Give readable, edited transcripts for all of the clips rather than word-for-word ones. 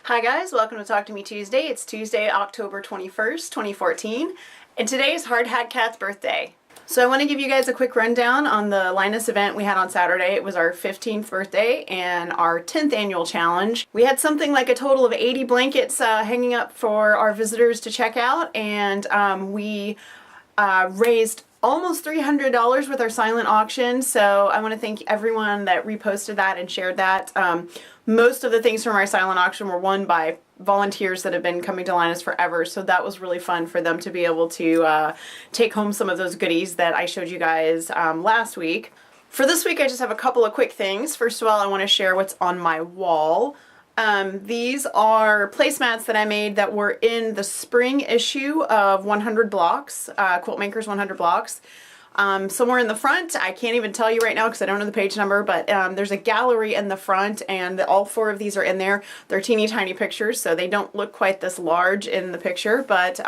Hi guys, welcome to Talk to Me Tuesday. It's Tuesday, October 21st, 2014, and today is Hard Hat Cat's birthday. So I want to give you guys a quick rundown on the Linus event we had on Saturday. It was our 15th birthday and our 10th annual challenge. We had something like a total of 80 blankets hanging up for our visitors to check out, and we raised almost $300 with our silent auction. So I want to thank everyone that reposted that and shared that. Most of the things from our silent auction were won by volunteers that have been coming to Linus forever, so that was really fun for them to be able to take home some of those goodies that I showed you guys last week. For this week I just have a couple of quick things. First of all, I want to share what's on my wall. These are placemats that I made that were in the spring issue of 100 Blocks, Quilt Makers 100 Blocks. Somewhere in the front, I can't even tell you right now because I don't know the page number, but there's a gallery in the front, and all four of these are in there. They're teeny tiny pictures, so they don't look quite this large in the picture, but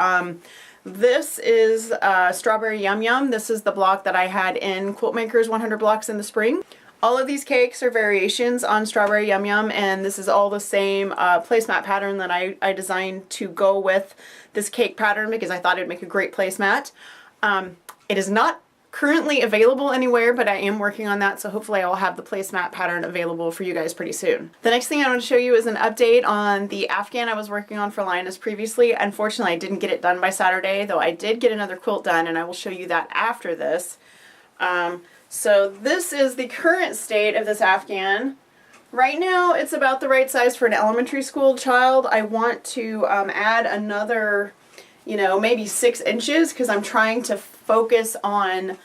this is Strawberry Yum Yum. This is the block that I had in Quilt Makers 100 Blocks in the spring. All of these cakes are variations on Strawberry Yum Yum, and this is all the same placemat pattern that I designed to go with this cake pattern because I thought it'd make a great placemat. It is not currently available anywhere, but I am working on that, so hopefully I'll have the placemat pattern available for you guys pretty soon. The next thing I want to show you is an update on the Afghan I was working on for Linus previously. Unfortunately, I didn't get it done by Saturday, though I did get another quilt done, and I will show you that after this. So this is the current state of this Afghan. Right now, it's about the right size for an elementary school child. I want to add another, maybe 6 inches because I'm trying to focus on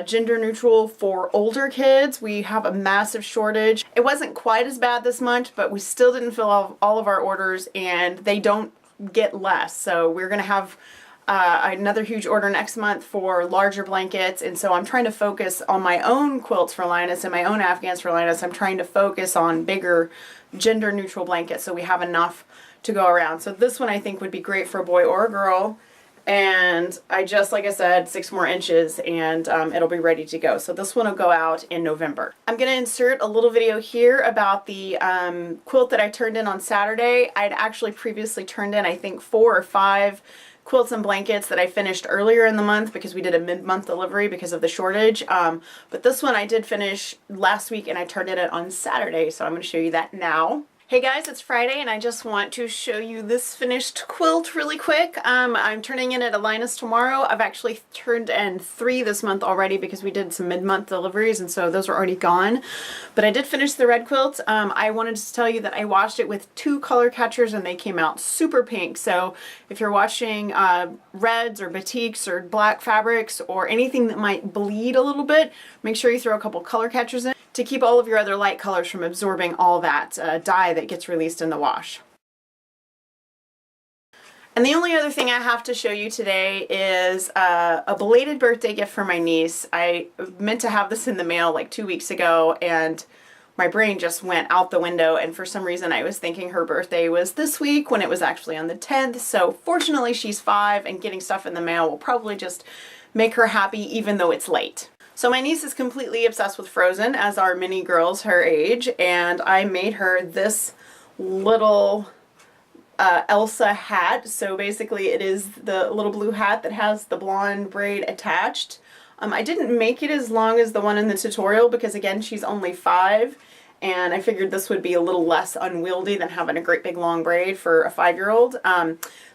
gender neutral for older kids. We have a massive shortage. It wasn't quite as bad this month, but we still didn't fill all of our orders, and they don't get less. So we're going to have another huge order next month for larger blankets, and so I'm trying to focus on my own quilts for Linus and my own Afghans for Linus. I'm trying to focus on bigger gender neutral blankets so we have enough to go around. So this one I think would be great for a boy or a girl, and like I said, 6 more inches and it'll be ready to go. So this one will go out in November. I'm going to insert a little video here about the quilt that I turned in on Saturday. I'd actually previously turned in I think 4 or 5 quilts and blankets that I finished earlier in the month because we did a mid-month delivery because of the shortage. But this one I did finish last week and I turned it in on Saturday, so I'm going to show you that now. Hey guys, it's Friday and I just want to show you this finished quilt really quick. I'm turning in at Linus tomorrow. I've actually turned in 3 this month already because we did some mid-month deliveries, and so those are already gone. But I did finish the red quilt. I wanted to tell you that I washed it with 2 color catchers and they came out super pink. So if you're washing reds or batiks or black fabrics or anything that might bleed a little bit, make sure you throw a couple color catchers in to keep all of your other light colors from absorbing all that dye that gets released in the wash. And the only other thing I have to show you today is a belated birthday gift for my niece. I meant to have this in the mail like 2 weeks ago, and my brain just went out the window, and for some reason I was thinking her birthday was this week when it was actually on the 10th. So fortunately she's 5, and getting stuff in the mail will probably just make her happy even though it's late. So my niece is completely obsessed with Frozen, as are many girls her age, and I made her this little Elsa hat. So basically it is the little blue hat that has the blonde braid attached. I didn't make it as long as the one in the tutorial because again she's only 5, and I figured this would be a little less unwieldy than having a great big long braid for a 5-year-old.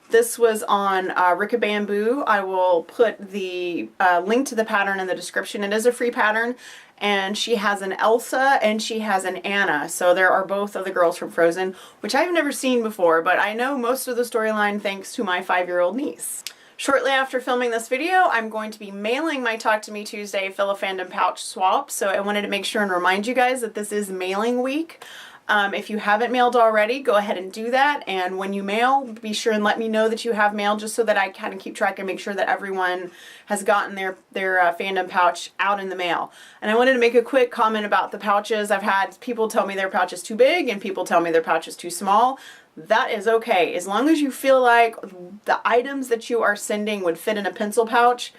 This was on Ricka Bamboo. I will put the link to the pattern in the description. It is a free pattern, and she has an Elsa and she has an Anna. So there are both of the girls from Frozen, which I've never seen before, but I know most of the storyline thanks to my 5-year-old niece. Shortly after filming this video, I'm going to be mailing my Talk to Me Tuesday Fill a Fandom pouch swap, so I wanted to make sure and remind you guys that this is mailing week. If you haven't mailed already, go ahead and do that, and when you mail, be sure and let me know that you have mailed just so that I kind of keep track and make sure that everyone has gotten their fandom pouch out in the mail. And I wanted to make a quick comment about the pouches. I've had people tell me their pouch is too big and people tell me their pouch is too small. That is okay. As long as you feel like the items that you are sending would fit in a pencil pouch,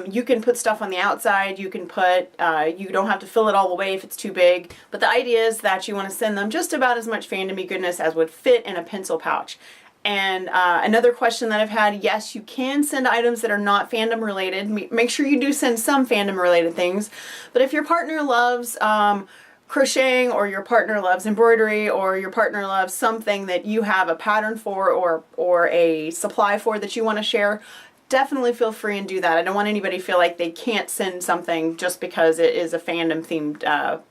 You can put stuff on the outside, you can put, you don't have to fill it all the way if it's too big, but the idea is that you want to send them just about as much fandom-y goodness as would fit in a pencil pouch. And another question that I've had, yes, you can send items that are not fandom related. Make sure you do send some fandom related things, but if your partner loves crocheting, or your partner loves embroidery, or your partner loves something that you have a pattern for or a supply for that you want to share, definitely feel free and do that. I don't want anybody to feel like they can't send something just because it is a fandom themed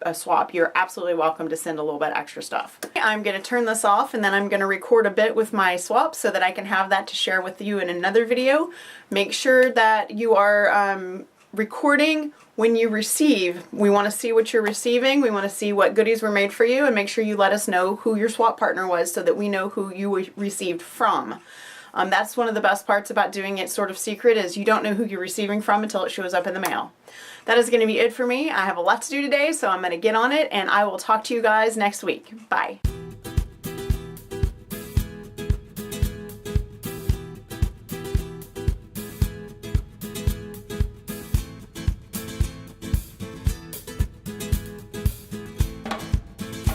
a swap. You're absolutely welcome to send a little bit extra stuff. I'm going to turn this off and then I'm going to record a bit with my swap so that I can have that to share with you in another video. Make sure that you are recording when you receive. We want to see what you're receiving. We want to see what goodies were made for you, and make sure you let us know who your swap partner was so that we know who you received from. That's one of the best parts about doing it sort of secret, is you don't know who you're receiving from until it shows up in the mail. That is going to be it for me. I have a lot to do today, so I'm going to get on it, and I will talk to you guys next week. Bye.